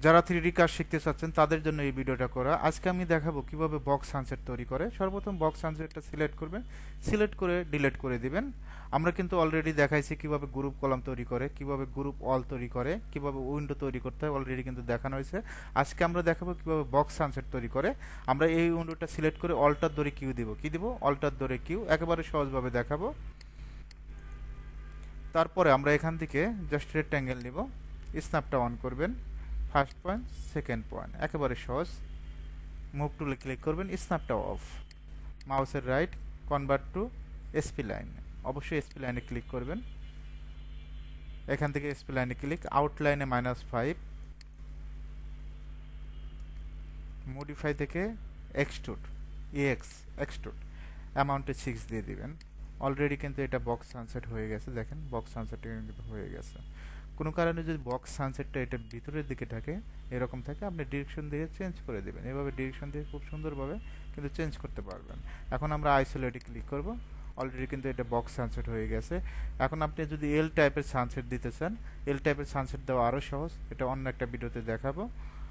যারা 3D কাজ শিখতে চাচ্ছেন তাদের জন্য এই ভিডিওটা করা। আজকে আমি দেখাবো কিভাবে বক্স সানসেট তৈরি করে। সর্বপ্রথম বক্স সানসেটটা সিলেক্ট করবেন, সিলেক্ট করে ডিলিট করে দিবেন। আমরা কিন্তু অলরেডি দেখাইছি কিভাবে গ্রুপ কলাম তৈরি করে, কিভাবে গ্রুপ অল তৈরি করে, কিভাবে উইন্ডো তৈরি করতে হয়, অলরেডি কিন্তু দেখানো হয়েছে। আজকে আমরা দেখাবো কিভাবে বক্স সানসেট তৈরি করে। আমরা এই উইন্ডোটা সিলেক্ট করে অল্টার ধরে কিউ দিব, কি দিব, অল্টার ধরে কিউ, একেবারে সহজভাবে দেখাবো। তারপরে আমরা এখান থেকে জাস্ট রেক্ট্যাঙ্গেল নিব, স্ন্যাপটা অন করবেন, ফার্স্ট পয়েন্ট, সেকেন্ড পয়েন্ট, একেবারে সহজ। মুভ টুলে ক্লিক করবেন, স্ন্যাপটা অফ, মাউসের right, convert to SP line, অবশ্যই এসপি লাইনে ক্লিক করবেন। এখান থেকে এসপি লাইনে ক্লিক, আউটলাইনে -5, মডিফাই থেকে এক্সট্রুড, এক্সট্রুড, অ্যামাউন্টে 6 দিয়ে দিবেন। অলরেডি কিন্তু এটা বক্স সানসেট হয়ে গেছে, দেখেন বক্স সানসেট কিন্তু হয়ে গেছে। কোনো কারণে যদি বক্স সানসেটটা এটা ভিতরের দিকে থাকে, এরকম থাকে, আপনি ডিরেকশন দিয়ে চেঞ্জ করে দেবেন। এভাবে ডিরেকশন দিয়ে খুব সুন্দরভাবে কিন্তু চেঞ্জ করতে পারবেন। এখন আমরা আইসোলেটে ক্লিক করব। অলরেডি কিন্তু এটা বক্স সানসেট হয়ে গেছে। এখন আপনি যদি এল টাইপের সানসেট দিতে চান, এল টাইপের সানসেট দেওয়া আরও সহজ, এটা অন্য একটা ভিডিওতে দেখাবো।